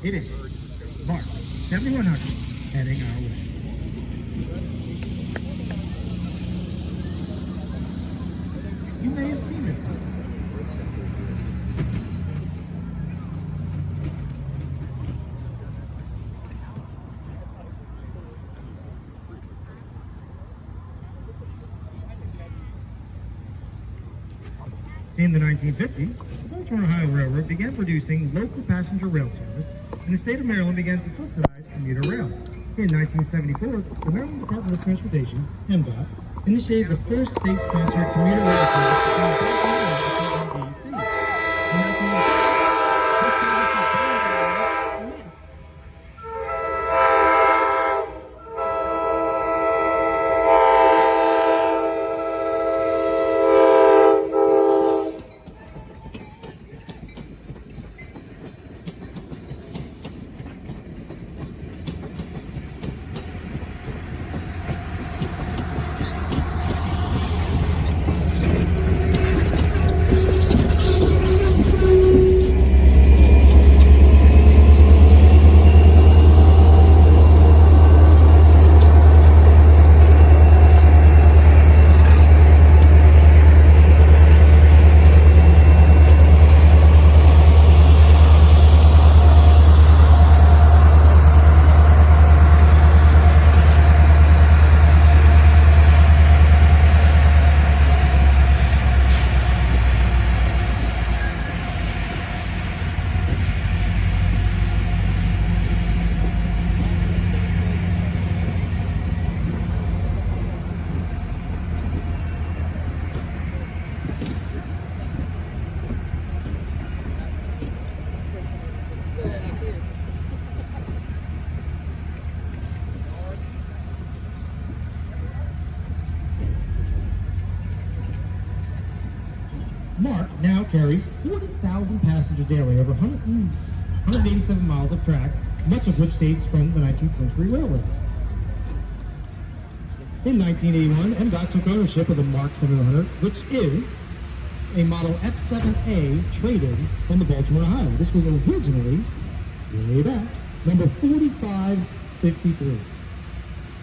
It is MARC 7100 heading our way. You may have seen this before. In the 1950s, the Baltimore Ohio Railroad began producing local passenger rail service, and the state of Maryland began to subsidize commuter rail. In 1974, the Maryland Department of Transportation, MDOT, initiated the first state-sponsored commuter rail service between Baltimore and Washington, D.C. In 1980, this service was planned. MARC now carries 40,000 passengers daily over 187 miles of track, much of which dates from the 19th century railroads. In 1981, MDOT took ownership of the MARC 700, which is a model F7A traded on the Baltimore, Ohio. This was originally, way back, number 4553.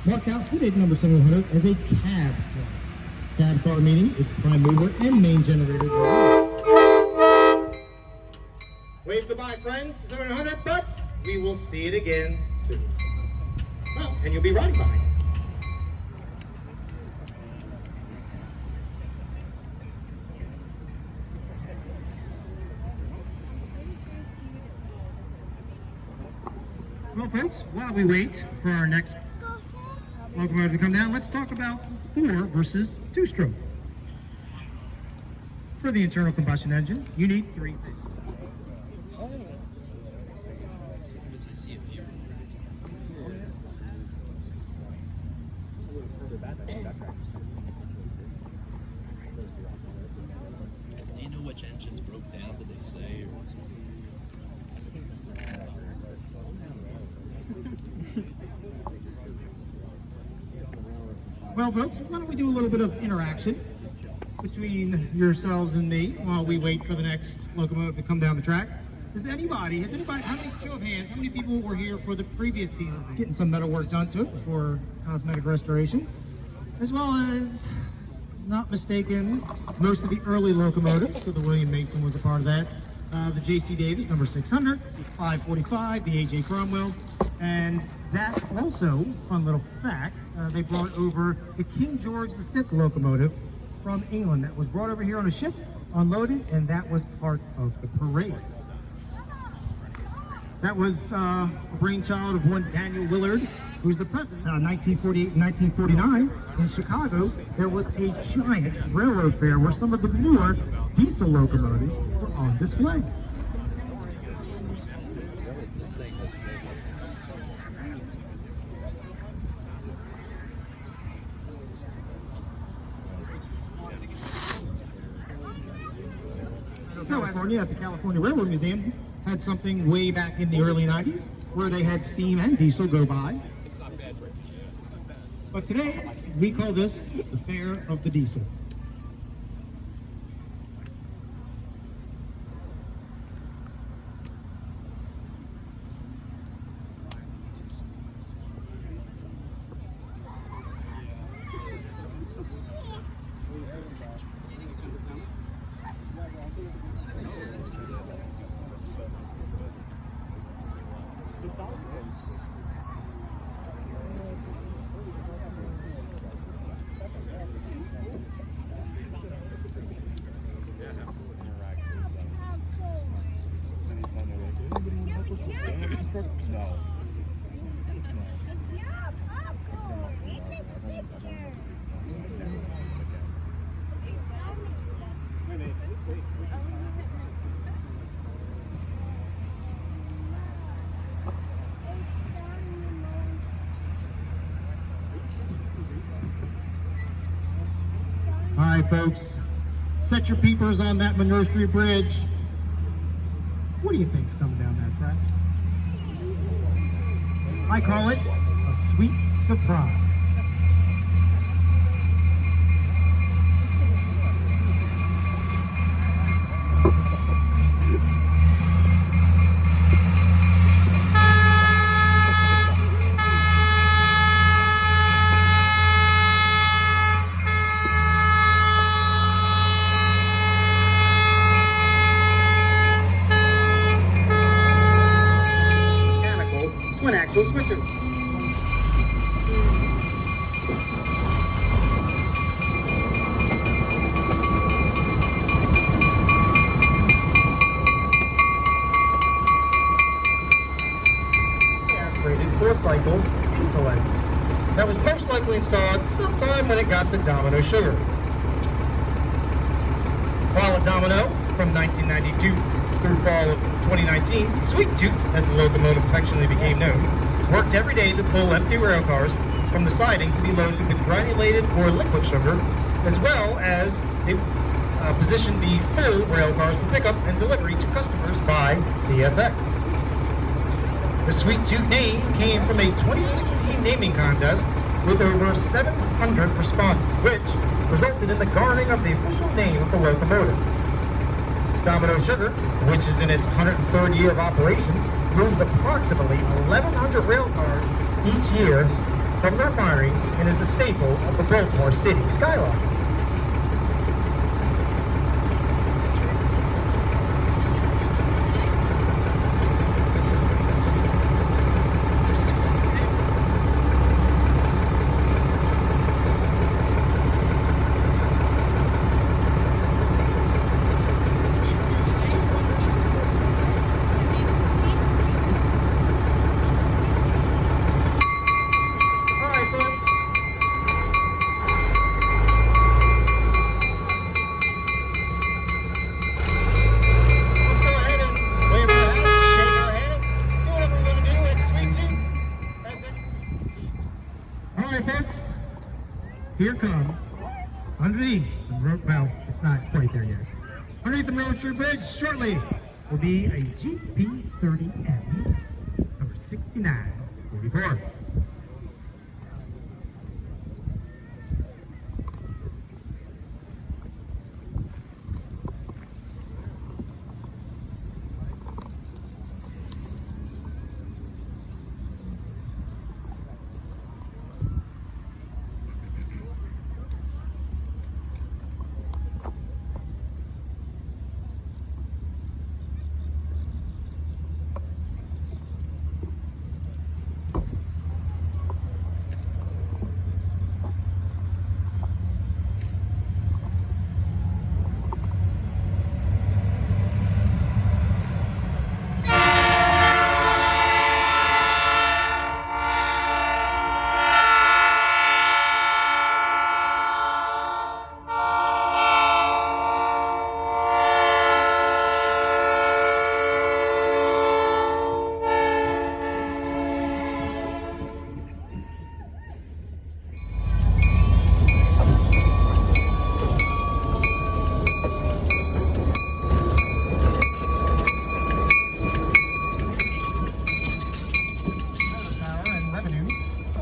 MARC outfitted number 700 as a cab car. Cab car meaning its prime mover and main generator. Wave goodbye, friends, to 700, but we will see it again soon. Well, and you'll be riding by. Well, folks, while we wait for our next locomotive to come down, let's talk about 4 versus 2-stroke. For the internal combustion engine, you need 3 things. Do you know which engines broke down? Did they say? Well, folks, why don't we do a little bit of interaction between yourselves and me while we wait for the next locomotive to come down the track. Has anybody, how many, show of hands, how many people were here for the previous diesel? Getting some metal work done to it for cosmetic restoration, as well as, not mistaken, most of the early locomotives. So the William Mason was a part of that. The J.C. Davis, number 600, 545, the A.J. Cromwell, and that also, fun little fact, they brought over the King George V locomotive from England. That was brought over here on a ship, unloaded, and that was part of the parade. That was a brainchild of one Daniel Willard, who's the president. 1948 and 1949, in Chicago, there was a giant railroad fair where some of the newer diesel locomotives were on display. So, California, at the California Railroad Museum, had something way back in the early 90s where they had steam and diesel go by. But today, we call this the Fair of the Diesel. No. All right, folks, set your peepers on that Monroe Street Bridge. What do you think's coming down that track? I call it a sweet surprise. Twin axle switcher. Aspirated 4-cycle diesel engine that was most likely installed sometime when it got to Domino sugar. While at Domino from 1992 through fall of 2019, Sweet Tooth, as the locomotive affectionately became known, worked every day to pull empty rail cars from the siding to be loaded with granulated or liquid sugar, as well as they positioned the full rail cars for pickup and delivery to customers by CSX. The Sweet Tooth name came from a 2016 naming contest with over 700 responses, which resulted in the garnering of the official name of the locomotive. Domino Sugar, which is in its 103rd year of operation, moves approximately 1,100 rail cars each year from the refinery and is the staple of the Baltimore city skyline. Folks, here comes underneath the road. Well, it's not quite there yet. Underneath the Monroe Street Bridge shortly will be a GP30M number 6944.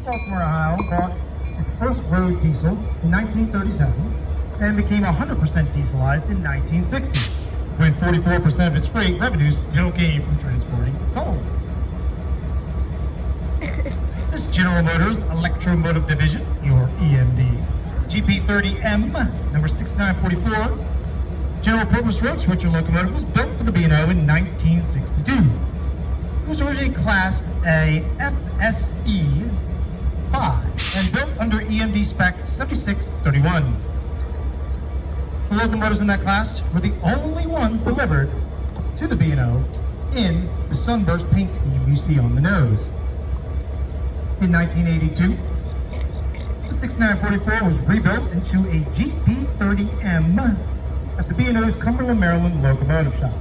Baltimore, Ohio, bought its first road diesel in 1937 and became 100% dieselized in 1960, when 44% of its freight revenues still came from transporting coal. This General Motors Electromotive Division, or EMD, GP30M, number 6944, general purpose road switcher locomotive was built for the B&O in 1962. It was originally classed a FSE 5 and built under EMD spec 7631. The locomotives in that class were the only ones delivered to the B&O in the sunburst paint scheme you see on the nose. In 1982, the 6944 was rebuilt into a GP30M at the B&O's Cumberland, Maryland locomotive shop,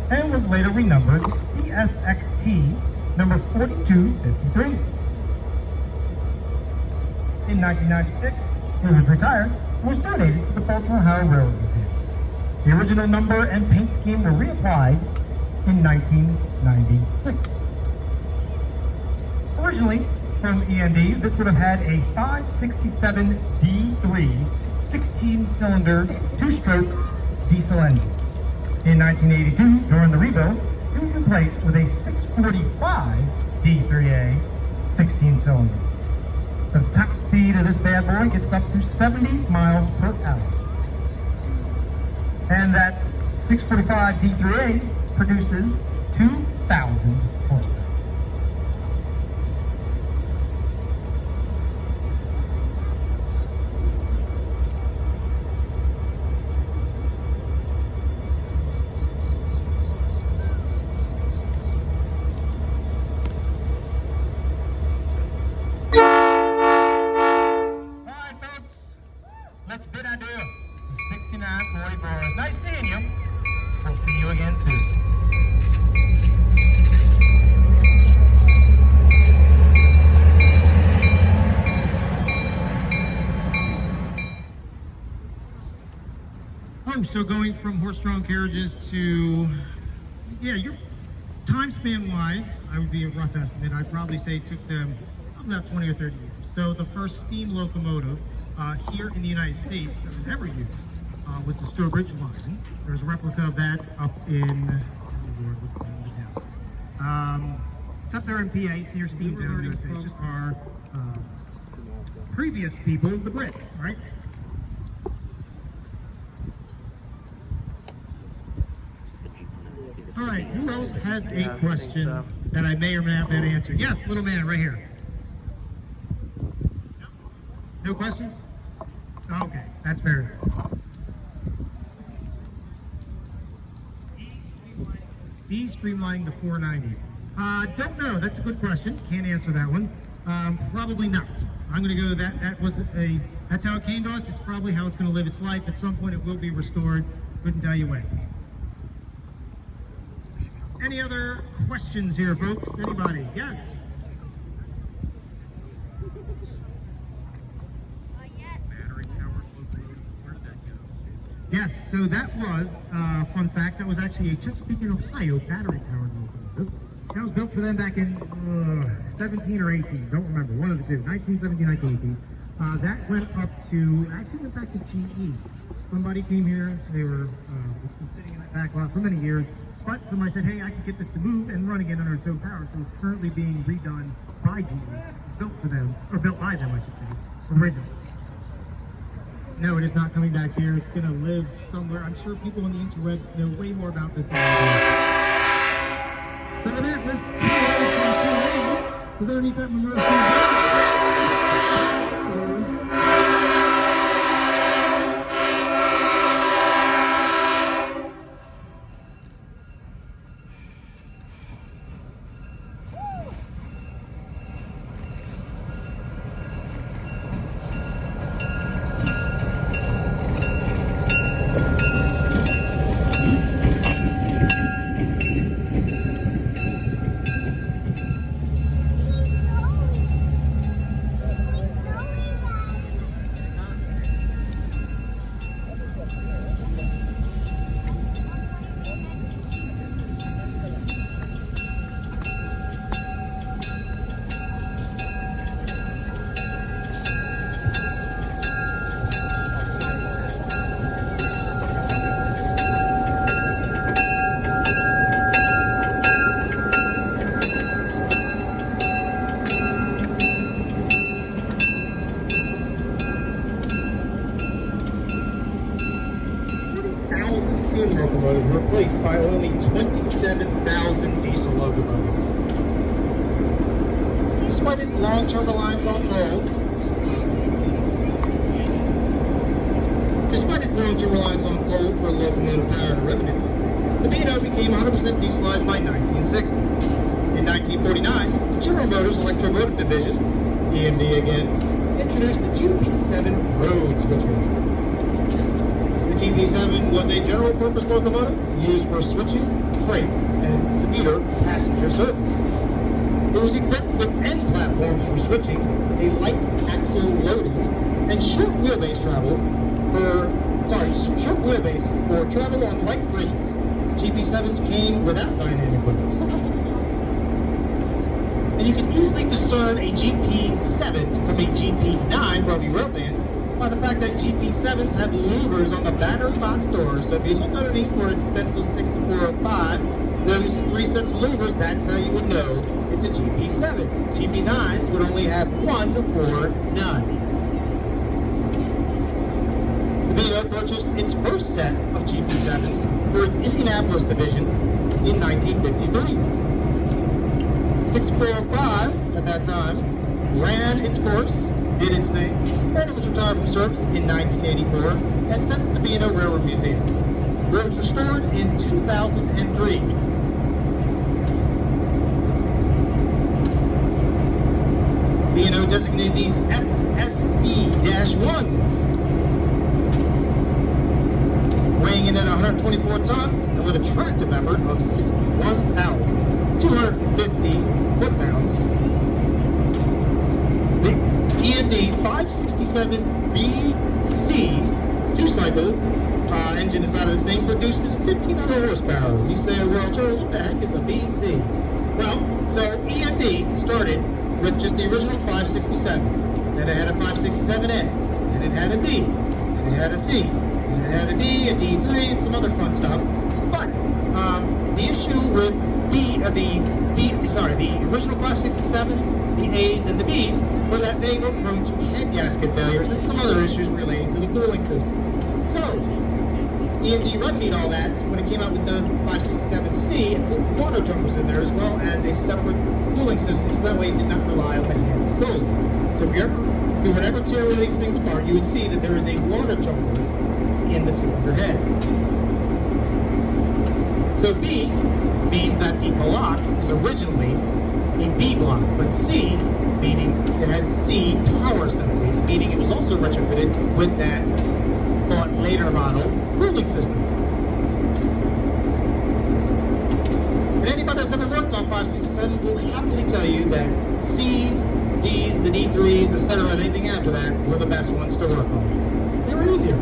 and was later renumbered CSXT number 4253. In 1996, it was retired and was donated to the Baltimore Railroad Museum. The original number and paint scheme were reapplied in 1996. Originally from E&D, this would have had a 567D3 16-cylinder, two-stroke diesel engine. In 1982, during the rebuild, it was replaced with a 645 D3A 16-cylinder. The top speed of this bad boy gets up to 70 miles per hour. And that 645 D3A produces 2,000 horsepower. Let's bid adieu to 6944. Nice seeing you. We'll see you again soon. Oh, so going from horse-drawn carriages to, yeah, your time span wise, I would be a rough estimate. I'd probably say it took them about 20 or 30 years. So the first steam locomotive here in the United States that was ever used was the Sturbridge line. There's a replica of that up in, oh Lord, what's the name of the town? It's up there in PA, it's near Steamtown, USA. It's just our previous people, the Brits, right? All right, who else has a question that I may or may not be able to answer? Yes, little man right here. No questions? Okay, that's fair. De-streamlining the 490. Don't know. That's a good question. Can't answer that one. Probably not. I'm going to go that's how it came to us. It's probably how it's going to live its life. At some point it will be restored. Couldn't tell you when. Any other questions here, folks? Anybody? Yes? Yes, so that was, fun fact, that was actually a Chesapeake, Ohio battery-powered locomotive. That was built for them back in 17 or 18, don't remember, one of the two, 1917, 1918. That went up to, actually went back to GE. Somebody came here, they were, it's been sitting in that back lot for many years, but somebody said, hey, I can get this to move and run again under its own power, so it's currently being redone by GE, built for them, or built by them, I should say, originally. No, it is not coming back here. It's going to live somewhere. I'm sure people on the interwebs know way more about this than I do. So with that, was underneath that Monroe. Steam locomotives were replaced by only 27,000 diesel locomotives. Despite its long-term reliance on coal, for locomotive power and revenue, The B&O became 100% dieselized by 1960. In 1949, the General Motors Electromotive Division, EMD again, introduced the GP7 road switcher. The GP7 was a general-purpose locomotive used for switching, freight, and commuter passenger service. It was equipped with end platforms for switching, a light axle loading, and short wheelbase for travel on light bridges. GP7s came without dynamic wheels. And you can easily discern a GP7 from a GP9 for all you rail fans by the fact that GP7s have louvers on the battery box doors. So if you look underneath where it stencils 6405, those 3 sets of louvers, that's how you would know it's a GP7. GP9s would only have 1 or none. The B&O purchased its first set of GP7s for its Indianapolis division in 1953. 6405 at that time ran its course, did its thing, and it was retired from service in 1984 and sent to the B&O Railroad Museum, where it was restored in 2003. B&O designated these FSE-1s, weighing in at 124 tons and with a tractive effort of 61,250 foot-pounds. The EMD 567BC two-cycle engine inside of this thing produces 1,500 horsepower. You say, well, Charlie, what the heck is a BC? Well, so EMD started with just the original 567. Then it had a 567N, and it had a B, and it had a C, and it had a D, a D3, and some other fun stuff. But the issue with the original 567s, the A's and the B's, were that they were prone to head gasket failures and some other issues relating to the cooling system. So, EMD remedied all that when it came out with the 567C and put water jumpers in there as well as a separate cooling system so that way it did not rely on the head solely. So if you would ever tear one of these things apart, you would see that there is a water jumper in the cylinder head. So B means that the block is originally a B block, but C, meaning it has C power assemblies, meaning it was also retrofitted with that thought later model cooling system. And anybody that's ever worked on 567s will happily tell you that C's, D's, the D3s, etc., and anything after that were the best ones to work on. They were easier.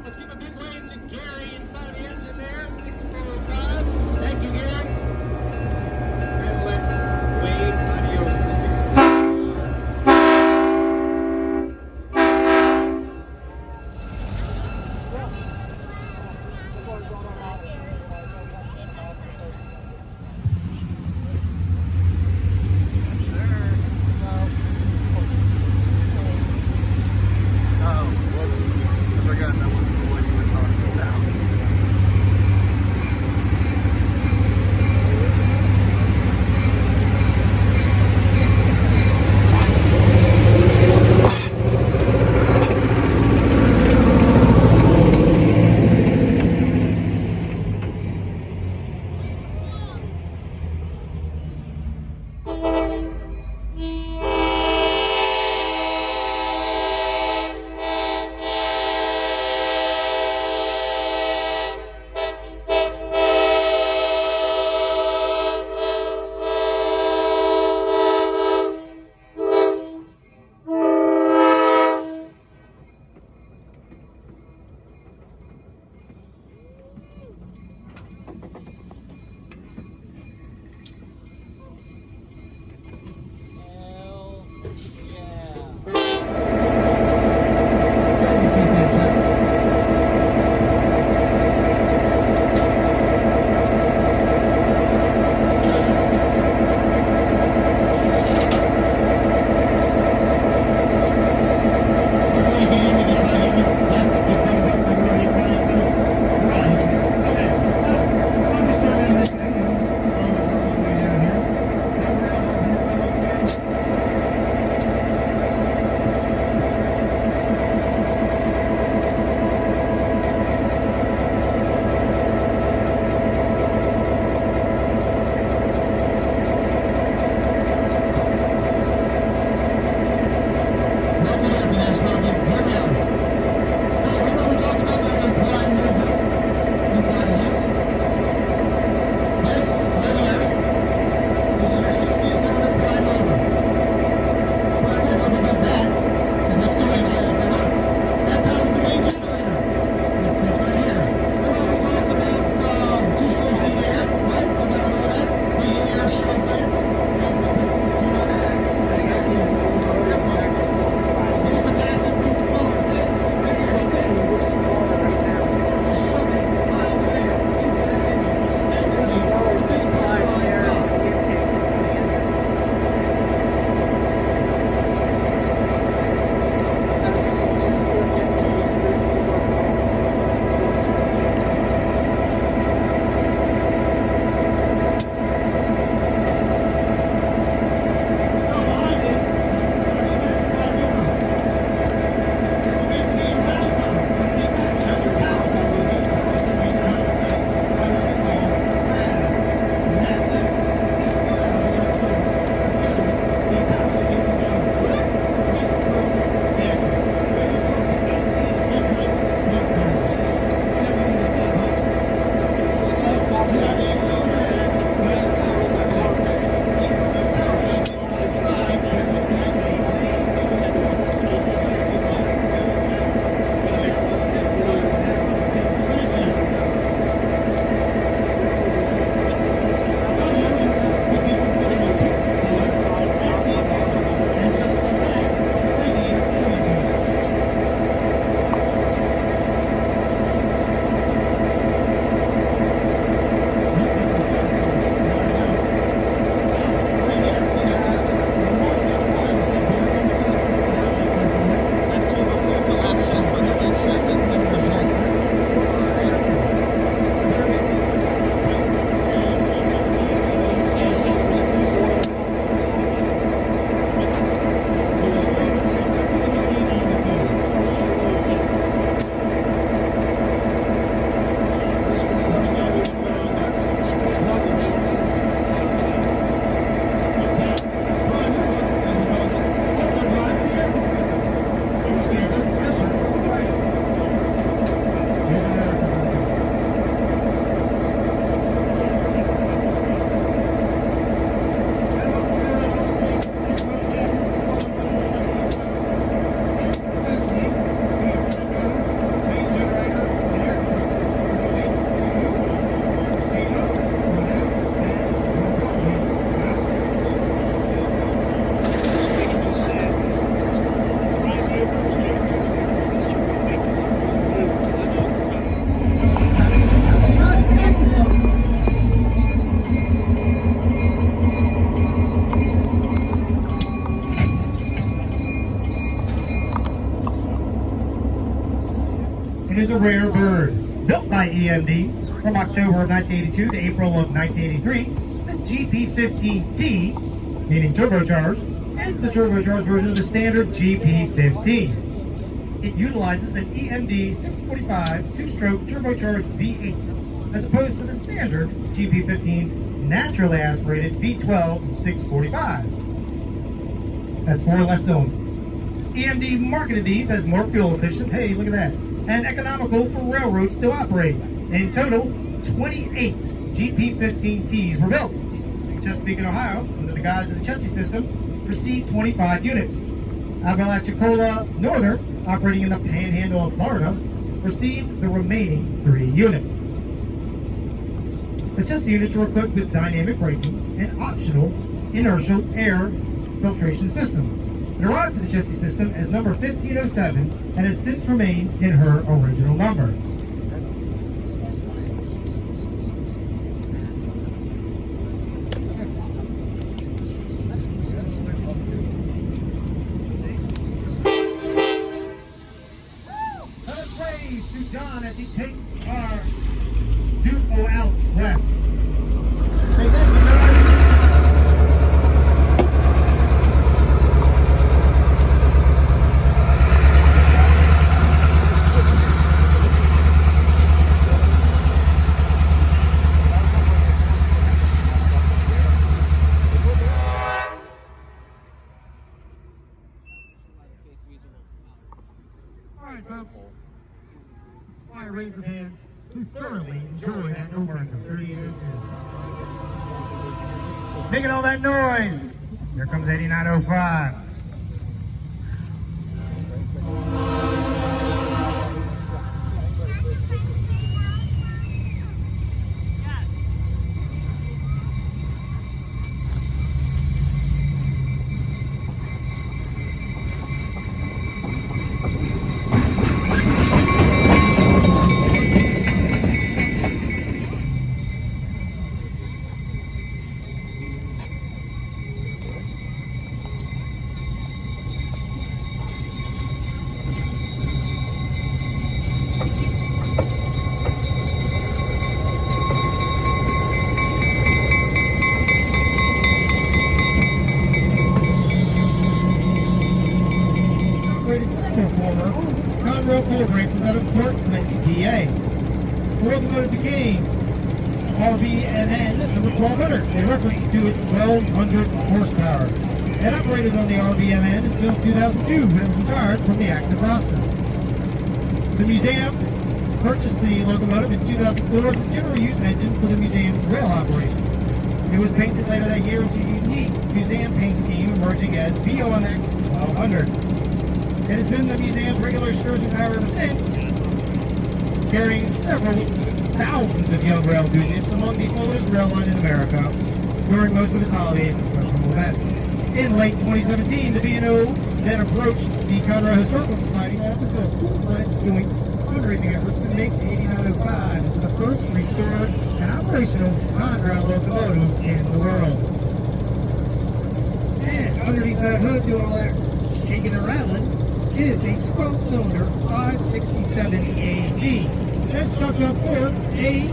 Let's give a big wave to Gary inside of the engine there, 6405. Thank you, Gary. And let's wave adios to 6405. is a rare bird. Built by EMD from October of 1982 to April of 1983, this GP15T, meaning turbocharged, is the turbocharged version of the standard GP15. It utilizes an EMD 645 two-stroke turbocharged V8, as opposed to the standard GP15's naturally aspirated V12 645. That's 4 less cylinder. EMD marketed these as more fuel efficient, hey, look at that, and economical for railroads to operate. In total, 28 GP15Ts were built. Chesapeake and Ohio, under the guise of the chassis system, received 25 units. Apalachicola Northern, operating in the panhandle of Florida, received the remaining 3 units. The chassis units were equipped with dynamic braking and optional inertial air filtration systems. It arrived to the chassis system as number 1507 and has since remained in her original number. Let's wave to John as he takes our Duo out west. Hey, thank you, John. All right, folks. Why raise the hands who thoroughly enjoy that no mark of 3802. Making all that noise. Here comes 8905. Conrail coal brakes is out of Port Clinton, PA. The locomotive became RBNN number 1200 in reference to its 1200 horsepower. It operated on the RBMN until 2002 when it was retired from the active roster. The museum purchased the locomotive in 2004 as a general use engine for the museum's rail operation. It was painted later that year into a unique museum paint scheme emerging as BOMX 1200. It has been the museum's regular excursion power ever since, carrying several thousands of young rail enthusiasts among the oldest rail line in America during most of its holidays and special events. In late 2017, the B&O then approached the Conrail Historical Society after a full-fledged joint fundraising effort to make the 8905 into the first restored and operational Conrail locomotive in the world. And underneath that hood, doing all that shaking and rattling, is a 12-cylinder 567 AC. That's talked about before. A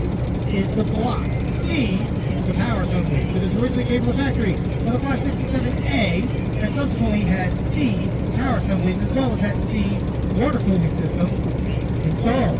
is the block. C is the power assembly. So this originally came from the factory. Well, the 567A has subsequently had C power assemblies as well as that C water cooling system installed.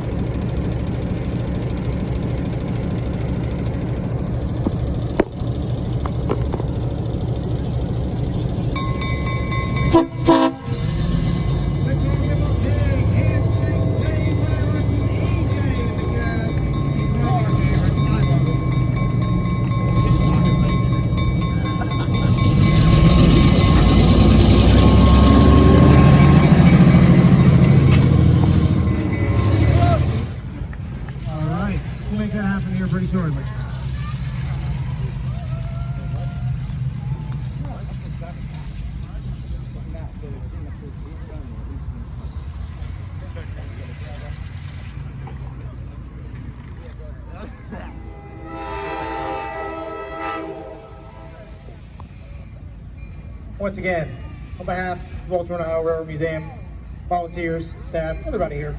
Pretty shortly. Once again, on behalf of Baltimore Ohio Railroad Museum, volunteers, staff, everybody here,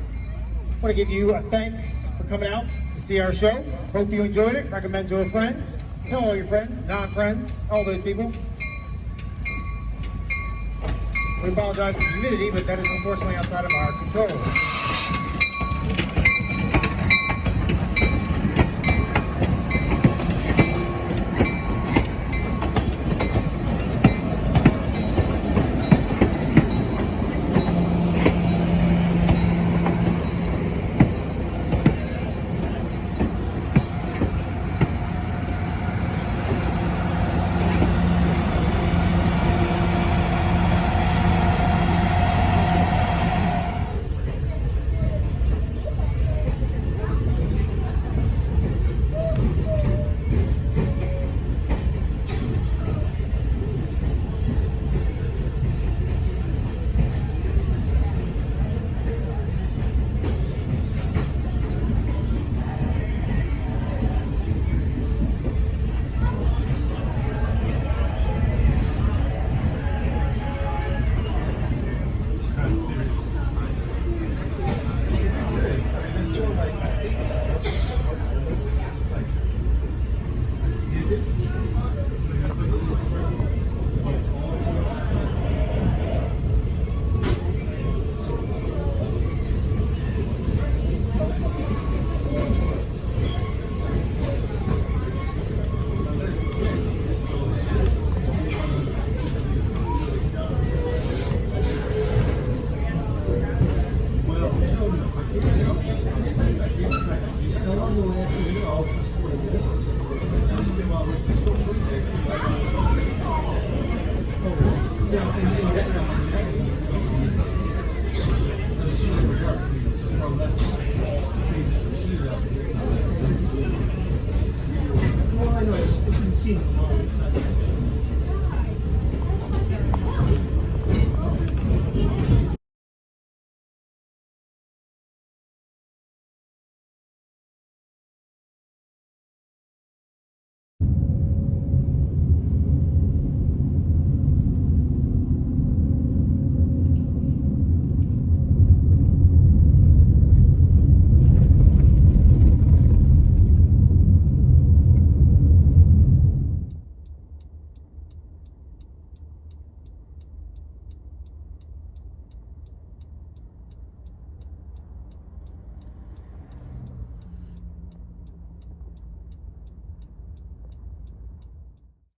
want to give you a thanks for coming out to see our show. Hope you enjoyed it. Recommend to a friend. Tell all your friends, non-friends, all those people. We apologize for the humidity, but that is unfortunately outside of our control.